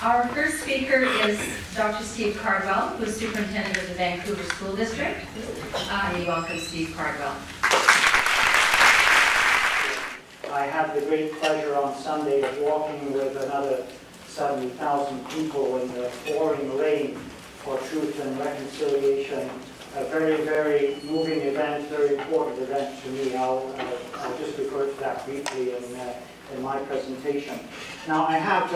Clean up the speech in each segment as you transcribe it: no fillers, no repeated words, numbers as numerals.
Our first speaker is Dr. Steve Cardwell, who is Superintendent of the Vancouver School District. We welcome Steve Cardwell. I had the great pleasure on Sunday of walking with another 70,000 people in the pouring rain for Truth and Reconciliation. A very, very moving event, very important event to me. I'll just refer to that briefly in my presentation. Now, I have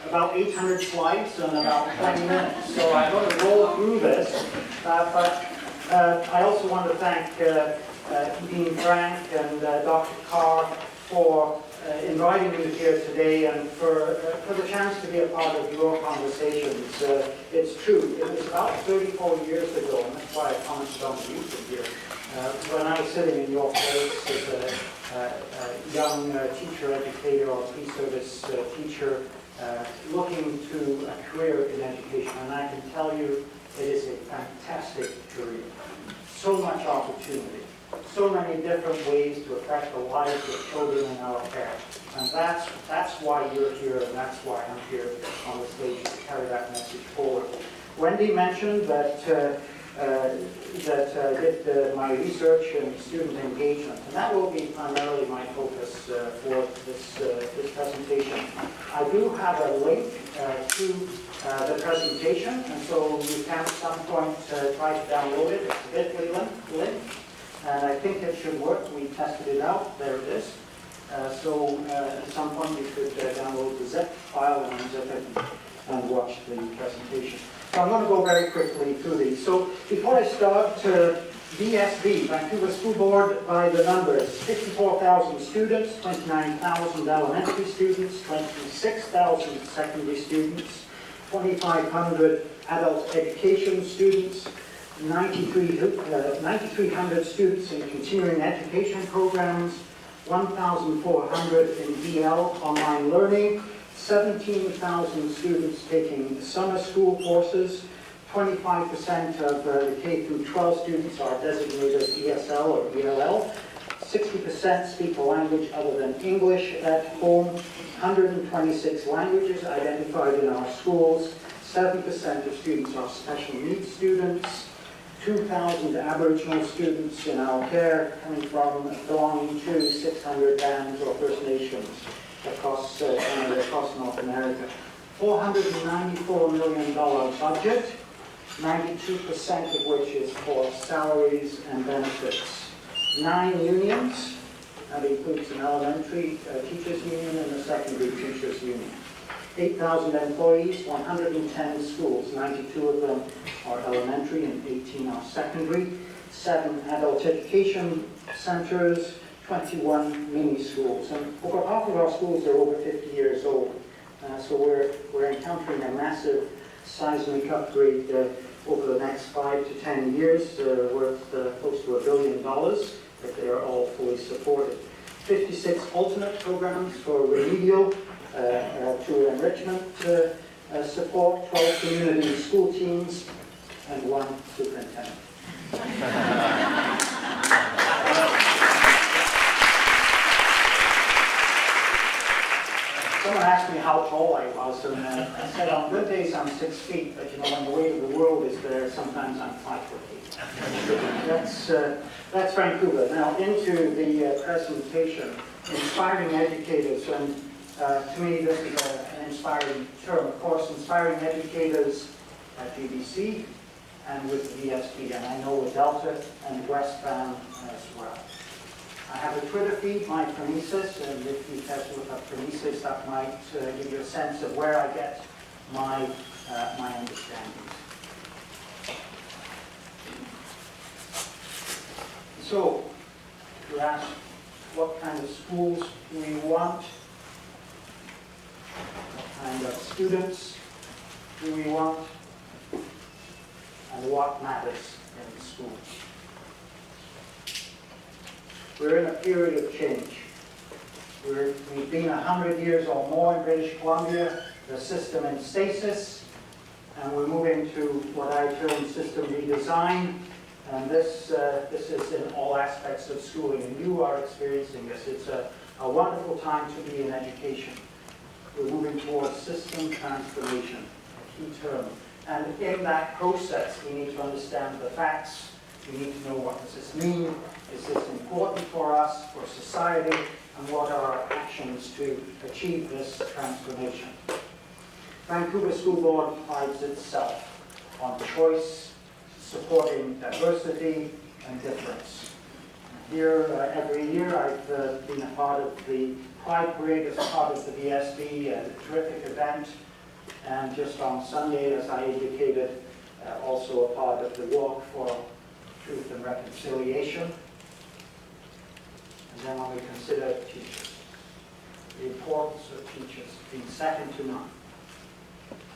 about 800 slides and about 20 minutes, so I'm going to roll through this. But I also want to thank Dean Frank and Dr. Carr for inviting me here today and for the chance to be a part of your conversations. It's true, it was about 34 years ago, and that's why I commented on the YouTube here, when I was sitting in your place as a young teacher, educator, or pre-service teacher looking to a career in education. And I can tell you it is a fantastic career. So much opportunity. So many different ways to affect the lives of children in our care. And that's why you're here, and that's why I'm here on the stage to carry that message forward. Wendy mentioned that I did my research in student engagement, and that will be primarily my focus for this presentation. I do have a link to the presentation, and so you can at some point try to download it. It's a bit.ly link. And I think it should work. We tested it out. There it is. So at some point you could download the zip file and unzip it and watch the presentation. So I'm going to go very quickly through these. So before I start, VSB, Vancouver School Board, by the numbers: 54,000 students, 29,000 elementary students, 26,000 secondary students, 2,500 adult education students, 9,300 students in continuing education programs, 1,400 in DL online learning, 17,000 students taking summer school courses, 25% of the K through 12 students are designated ESL or ELL, 60% speak a language other than English at home, 126 languages identified in our schools, 7% of students are special needs students, 2,000 Aboriginal students in our care, belonging to 600 bands or First Nations across Canada, across North America. $494 million budget, 92% of which is for salaries and benefits. 9 unions, that includes an elementary teachers union and a secondary teachers union. 8,000 employees, 110 schools, 92 of them are elementary and 18 are secondary, 7 adult education centers, 21 mini schools. And over half of our schools are over 50 years old. So we're encountering a massive seismic upgrade over the next 5 to 10 years, worth close to $1 billion if they are all fully supported. 56 alternate programs for remedial to enrichment support, 12 community school teams, and 1 superintendent. Someone asked me how tall I was, and I said on good days I'm 6 feet, but you know, when the weight of the world is there, sometimes I'm 5'8". That's Vancouver. Now into the presentation, inspiring educators, and to me this is an inspiring term. Of course, inspiring educators at UBC and with VSB, and I know with Delta and Westbound as well. I have a Twitter feed, my Phronesis, and if you test to look up Phronesis, that might give you a sense of where I get my understandings. So, you ask what kind of schools do we want? What kind of students do we want? And what matters in the school? We're in a period of change. We've been 100 years or more in British Columbia, the system in stasis, and we're moving to what I term system redesign. And this is in all aspects of schooling, and you are experiencing this. It's a wonderful time to be in education. we're moving towards system transformation, a key term. And in that process, we need to understand the facts. We need to know what does this mean, is this important for us, for society, and what are our actions to achieve this transformation. Vancouver School Board prides itself on choice, supporting diversity and difference. Here, every year, I've been a part of the Pride Parade as part of the VSB, a terrific event. And just on Sunday, as I indicated, also a part of the Walk for Truth and Reconciliation. And then when we consider teachers, the importance of teachers being second to none,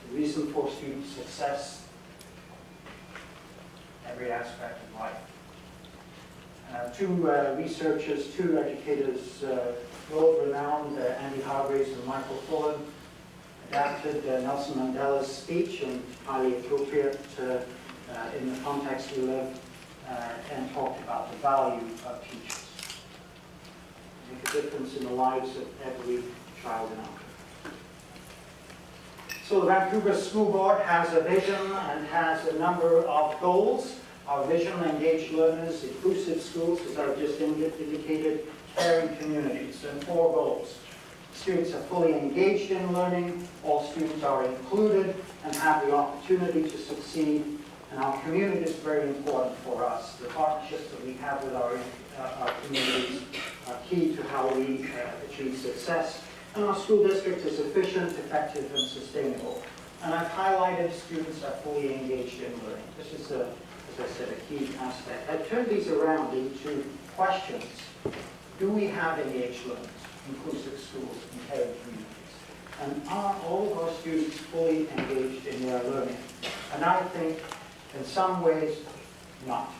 the reason for student success, every aspect of life. Two researchers, two educators, world-renowned, Andy Hargraves and Michael Fullen, adapted Nelson Mandela's speech, and highly appropriate in the context we live, and talked about the value of teachers. Make a difference in the lives of every child in our country. So the Vancouver School Board has a vision and has a number of goals. Our vision: engaged learners, inclusive schools, as I've just indicated, caring communities, and 4 goals. Students are fully engaged in learning, all students are included and have the opportunity to succeed, and our community is very important for us. The partnerships that we have with our communities are key to how we achieve success, and our school district is efficient, effective, and sustainable. And I've highlighted students are fully engaged in learning. This is, as I said, a key aspect. I turned these around into questions. Do we have engaged learners, inclusive schools, and caring communities? And are all of our students fully engaged in their learning? And I think, in some ways, not.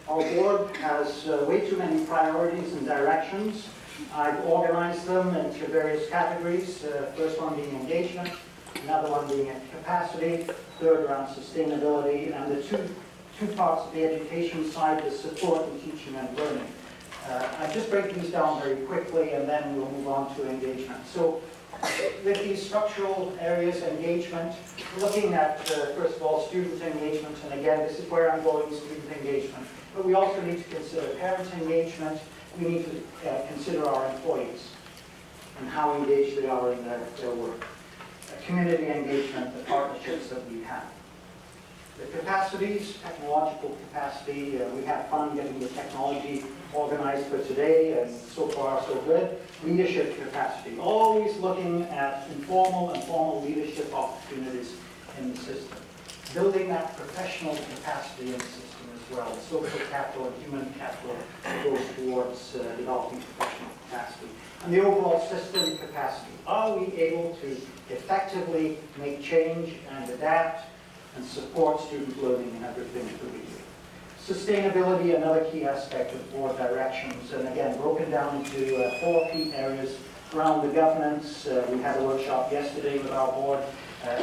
Our board has way too many priorities and directions. I've organized them into various categories. First one being engagement, another one being capacity, third around sustainability, and the two parts of the education side, the support in teaching and learning. I just break these down very quickly, and then we'll move on to engagement. So with these structural areas, engagement, looking at, first of all, student engagement, and again, this is where I'm going, student engagement. But we also need to consider parent engagement. We need to consider our employees and how engaged they are in their work. Community engagement, the partnerships that we have. The capacities, technological capacity, we have fun getting the technology organized for today, and so far so good. Leadership capacity, always looking at informal and formal leadership opportunities in the system. Building that professional capacity in the system as well. Social capital and human capital goes towards developing professional capacity. And the overall system capacity. Are we able to effectively make change and adapt and support student learning in everything that we do? Sustainability, another key aspect of board directions, and again, broken down into 4 key areas around the governance. We had a workshop yesterday with our board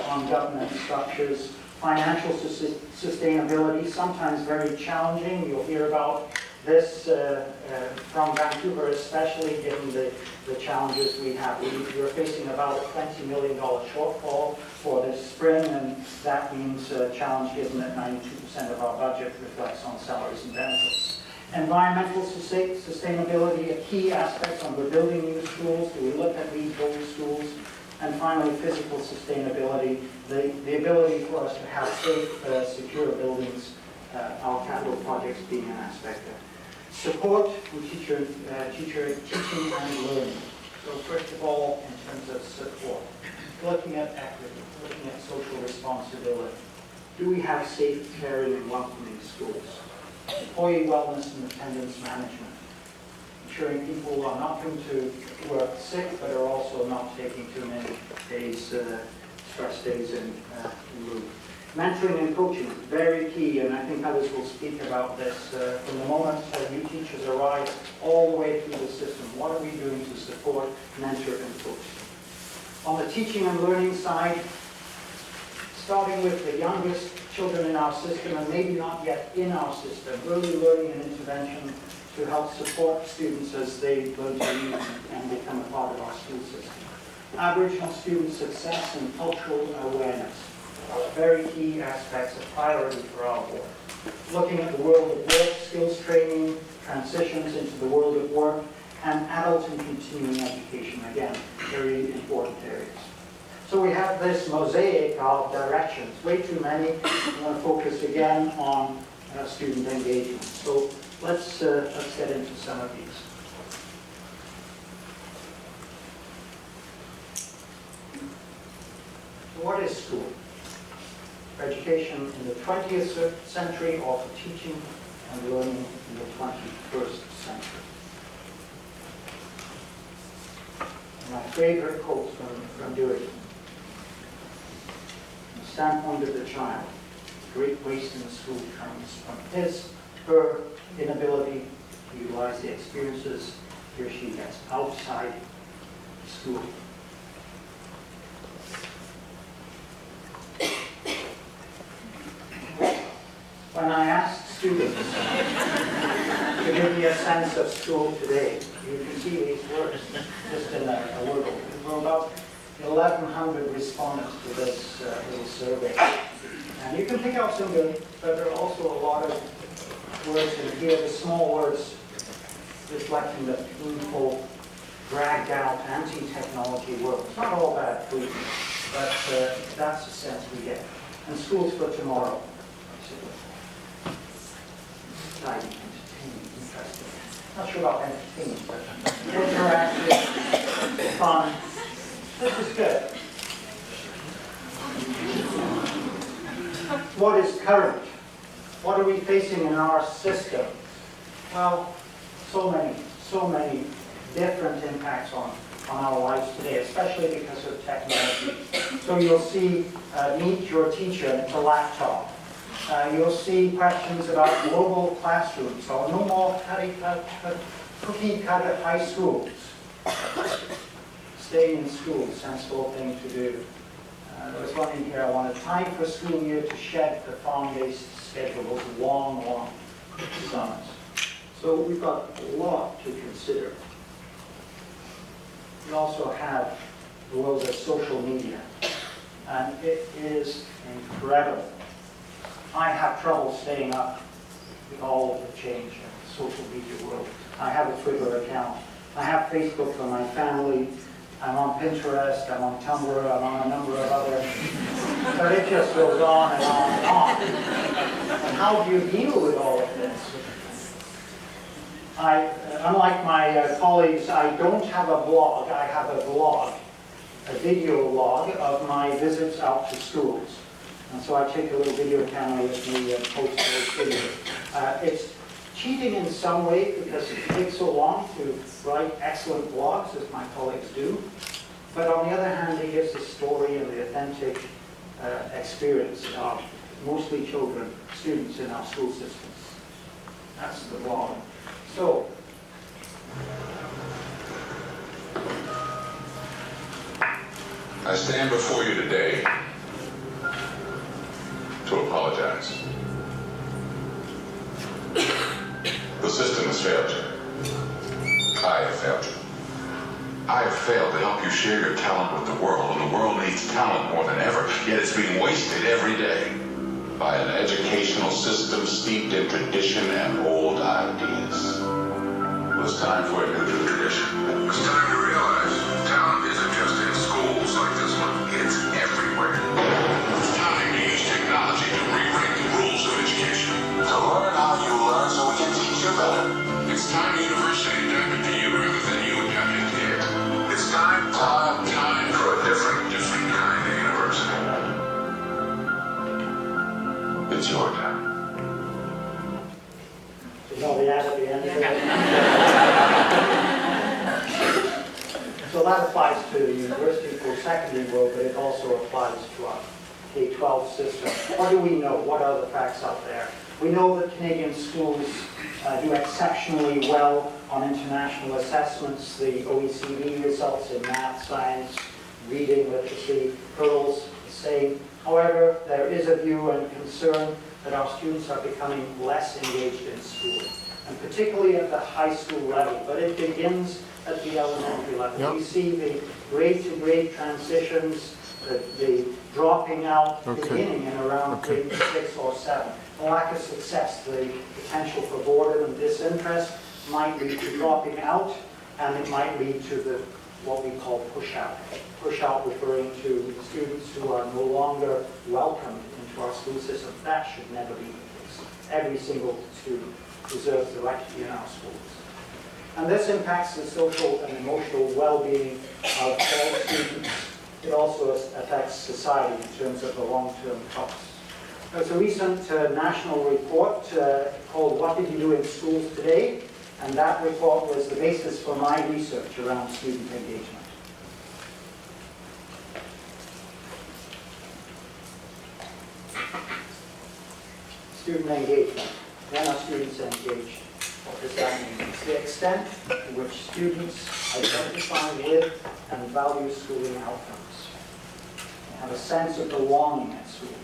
on governance structures. Financial sustainability, sometimes very challenging. You'll hear about this from Vancouver, especially given the challenges we have. We're facing about a $20 million shortfall for this spring, and that means a challenge given that 92% of our budget reflects on salaries and benefits. Environmental sustainability, a key aspect when we're building new schools. Do we look at these old schools? And finally, physical sustainability, the ability for us to have safe, secure buildings, our capital projects being an aspect there. Support in teaching and learning. So first of all, in terms of support, looking at equity, looking at social responsibility. Do we have safe, caring, and welcoming schools? Employee wellness and attendance management. Ensuring people are not going to work sick, but are also not taking too many days, stress days in lieu. Mentoring and coaching, very key, and I think others will speak about this. From the moment new teachers arrive all the way through the system, what are we doing to support, mentor, and coach? On the teaching and learning side, starting with the youngest children in our system, and maybe not yet in our system, early learning and intervention to help support students as they learn to read and become Aboriginal student success and cultural awareness. Very key aspects of priority for our board. Looking at the world of work, skills training, transitions into the world of work, and adult and continuing education, again, very important areas. So we have this mosaic of directions, way too many. I'm going to focus again on student engagement. So let's get into some of these. So what is school? For education in the 20th century, or for teaching and learning in the 21st century? My favorite quotes from Dewey. From the standpoint of the child, great waste in the school comes from her inability to utilize the experiences he or she gets outside school. When I asked students to give me a sense of school today, you can see these words just in a word. There were about 1,100 respondents to this little survey. And you can pick out some good, but there are also a lot of words in here, the small words reflecting the painful, dragged out, anti-technology world. It's not all bad food, but that's the sense we get. And schools for tomorrow. Exciting, entertaining, interesting. Not sure about entertaining, but interactive, fun. This is good. What is current? What are we facing in our system? Well, so many different impacts on our lives today, especially because of technology. So you'll see meet your teacher, and it's a laptop. You'll see questions about global classrooms, or no more cookie cutter high schools. Staying in school, sensible thing to do. There was one in here, I want a time for school year to shed the farm-based schedule, those long summers. So we've got a lot to consider. We also have the world of social media, and it is incredible. I have trouble staying up with all of the change in the social media world. I have a Twitter account. I have Facebook for my family. I'm on Pinterest. I'm on Tumblr. I'm on a number of other. But it just goes on and on and on. And how do you deal with all of this? Unlike my colleagues, I don't have a blog. I have a vlog, a video log of my visits out to schools. And so I take a little video camera with me and post those videos. It's cheating in some way because it takes so long to write excellent blogs, as my colleagues do. But on the other hand, it gives the story and the authentic experience of mostly children, students in our school systems. That's the blog. So, I stand before you today to apologize. The system has failed you. I have failed you. I have failed to help you share your talent with the world, and the world needs talent more than ever, yet it's being wasted every day by an educational system steeped in tradition and old ideas. It was time for a new tradition. It's time to realize talent isn't just in schools like this one, it's everywhere. It's time to use technology to rewrite the rules of education. To learn how you learn so we can teach you better. It's time university adapted to you rather than you adapting to it. It's time for a different kind of university. It's your time. You know the ad at the end of it? So that applies to the university post-secondary world, but it also applies to our K-12 system. What do we know? What are the facts out there? We know that Canadian schools do exceptionally well on international assessments. The OECD results in math, science, reading, literacy, hurdles the same. However, there is a view and concern that our students are becoming less engaged in school, and particularly at the high school level. But it begins at the elementary level. Yep. We see the grade-to-grade transitions, the dropping out beginning in around grade 6 or 7. The lack of success, the potential for boredom and disinterest might lead to dropping out, and it might lead to what we call push-out. Push-out referring to students who are no longer welcomed into our school system. That should never be the case. Every single student deserves the right to be in our schools. And this impacts the social and emotional well-being of all students. It also affects society in terms of the long-term costs. There's a recent national report called What Did You Do in Schools Today? And that report was the basis for my research around student engagement. Student engagement. When are students engaged? What does that mean? It's the extent to which students identify with and value schooling outcomes. They have a sense of belonging at school.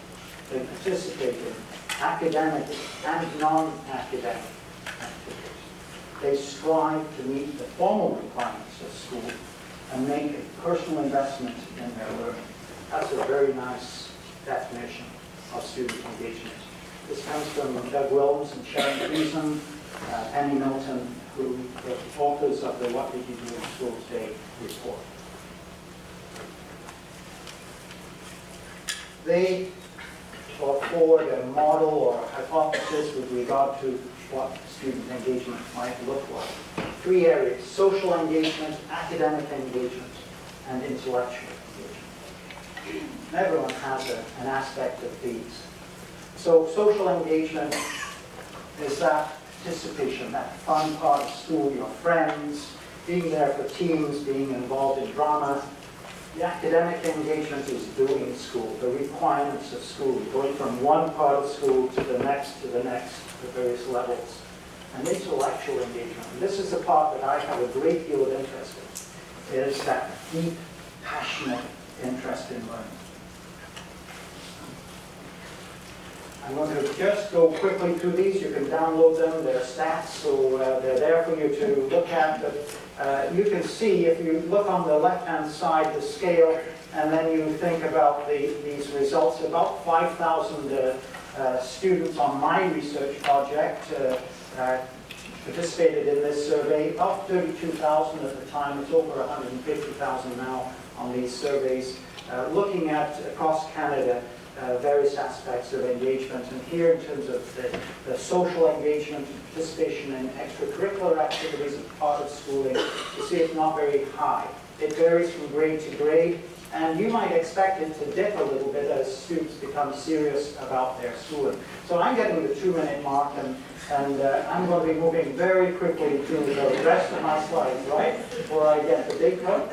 They participate in academic and non-academic activities. They strive to meet the formal requirements of school and make a personal investment in their learning. That's a very nice definition of student engagement. This comes from Doug Williams and Sharon Friesen, Penny Milton, who are the authors of the What Did You Do in School Today report. They brought forward a model or a hypothesis with regard to what student engagement might look like. 3 areas: social engagement, academic engagement, and intellectual engagement. Everyone has an aspect of these. So social engagement is that participation, that fun part of school, your friends, being there for teams, being involved in drama. The academic engagement is doing school, the requirements of school, going from one part of school to the next, to various levels. And intellectual engagement, and this is the part that I have a great deal of interest in, is that deep, passionate interest in learning. I'm going to just go quickly through these. You can download them. They're stats, so they're there for you to look at. But you can see, if you look on the left-hand side, the scale, and then you think about these results. About 5,000 students on my research project participated in this survey. About 32,000 at the time. It's over 150,000 now on these surveys. Looking at, across Canada, various aspects of engagement. And here, in terms of the social engagement, participation in extracurricular activities as part of schooling, you see it's not very high. It varies from grade to grade, and you might expect it to dip a little bit as students become serious about their schooling. So I'm getting the 2-minute mark, and I'm going to be moving very quickly through the rest of my slides, right? Before I get the big one.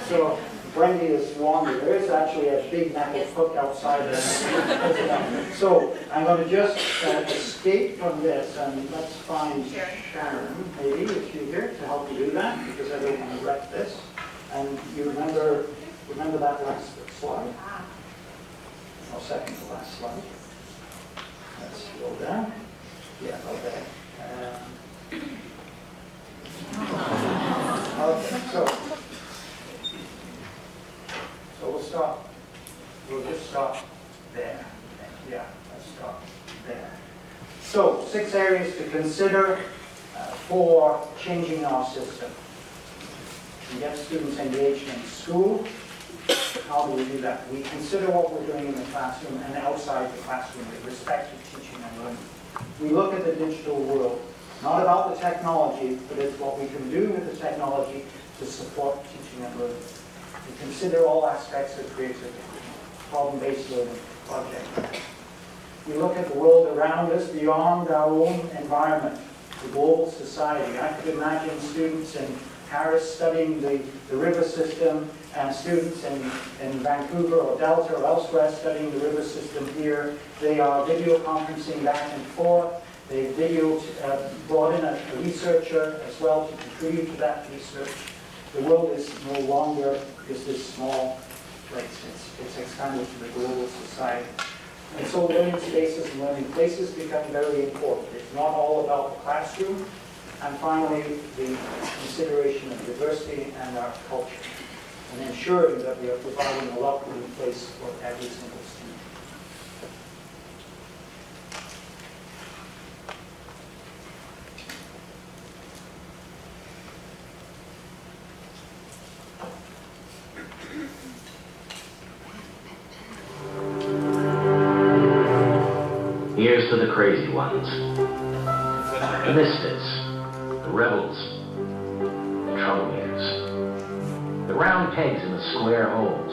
So Wendy is warned. There is actually a big metal hook outside there. So I'm going to just escape from this, and let's find Sharon, maybe, if she's here, to help me do that, because I don't want to wreck this. And you remember that last slide? Or second to last slide. Let's go down. Yeah, okay. Okay, so we'll stop. We'll just stop there. Yeah, let's stop there. So, 6 areas to consider for changing our system. We get students engaged in school. How do we do that? We consider what we're doing in the classroom and outside the classroom with respect to teaching and learning. We look at the digital world, not about the technology, but it's what we can do with the technology to support teaching and learning. We consider all aspects of creativity, problem-based learning, project. We look at the world around us beyond our own environment, the global society. I could imagine students in Paris studying the river system, and students in Vancouver or Delta or elsewhere studying the river system here. They are video conferencing back and forth. They brought in a researcher as well to contribute to that research. The world is no longer just this small place. It's expanded to the global society. And so learning spaces and learning places become very important. It's not all about the classroom. And finally, the consideration of diversity and our culture, and ensuring that we are providing a welcoming place for every single student. Here's to the crazy ones, the misfits, the rebels, the troublemakers, the round pegs in the square holes,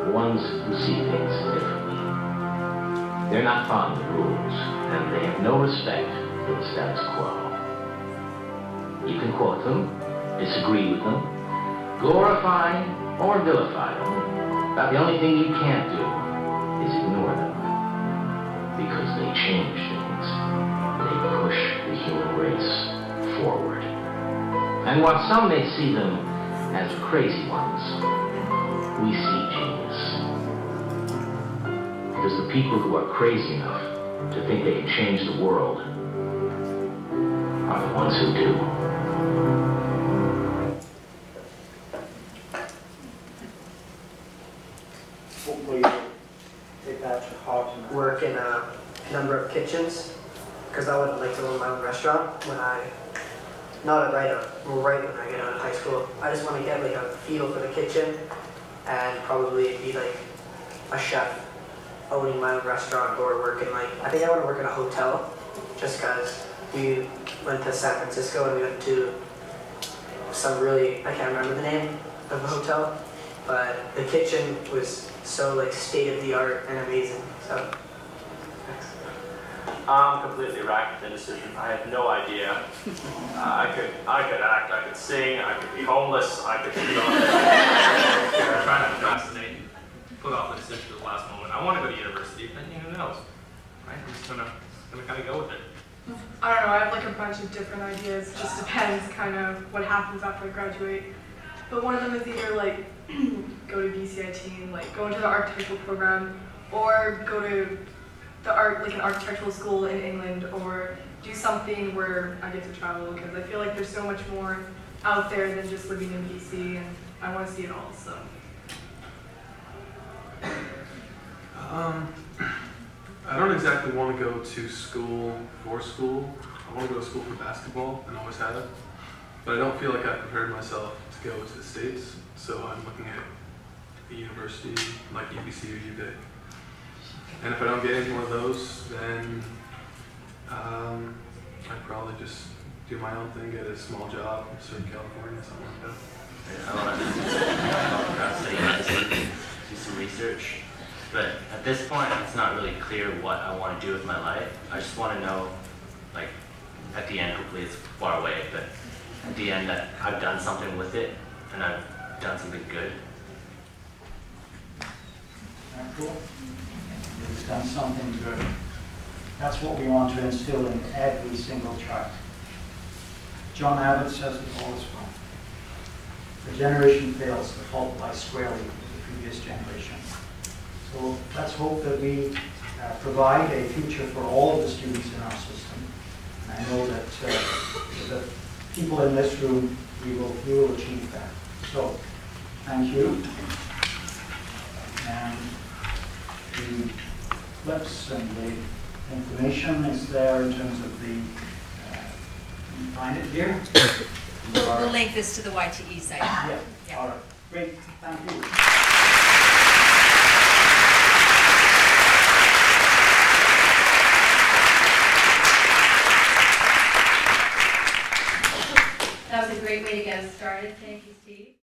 the ones who see things differently. They're not fond of rules, and they have no respect for the status quo. You can quote them, disagree with them, glorify or vilify them, but the only thing you can't do is ignore them. Because they change things. They push the human race forward. And while some may see them as crazy ones, we see genius. Because the people who are crazy enough to think they can change the world are the ones who do. Hopefully, take that to heart and work in a number of kitchens, because I would like to own my own restaurant when right when I get out of high school. I just want to get like a feel for the kitchen and probably be like a chef owning my own restaurant, or working I think I want to work in a hotel, just because we went to San Francisco and we went to some really, I can't remember the name of the hotel, but the kitchen was so like state of the art and amazing. So I'm completely racked with indecision. I have no idea. I could act, I could sing, I could be homeless, I could shoot off. I'm trying to procrastinate and put off the decision to the last moment. I want to go to university, but who knows? Right? I'm just gonna kind of go with it. I don't know, I have like a bunch of different ideas. It just depends kind of what happens after I graduate. But one of them is either like go to BCIT, like go into the architectural program, or go to an architectural school in England, or do something where I get to travel, because I feel like there's so much more out there than just living in BC, and I want to see it all. So. I don't exactly want to go to school for school. I want to go to school for basketball, and always have. But I don't feel like I've prepared myself to go to the States, so I'm looking at a university like UBC or UVA. And if I don't get into one of those, then I'd probably just do my own thing, get a small job in Southern California, something like that. I want to do some research, but at this point, it's not really clear what I want to do with my life. I just want to know, like, at the end, hopefully it's far away, but at the end that I've done something with it, and I've done something good. Cool. It's done something good. That's what we want to instill in every single child. John Abbott says it always well. The generation fails, the fault lies squarely with the previous generation. So let's hope that we provide a future for all of the students in our system. And I know that the people in this room, we will achieve that. So, thank you. And the clips and the information is there in terms of the, can you find it here? We'll link this to the YTE site. Yeah. All right, great, thank you. That was a great way to get us started. Thank you, Steve.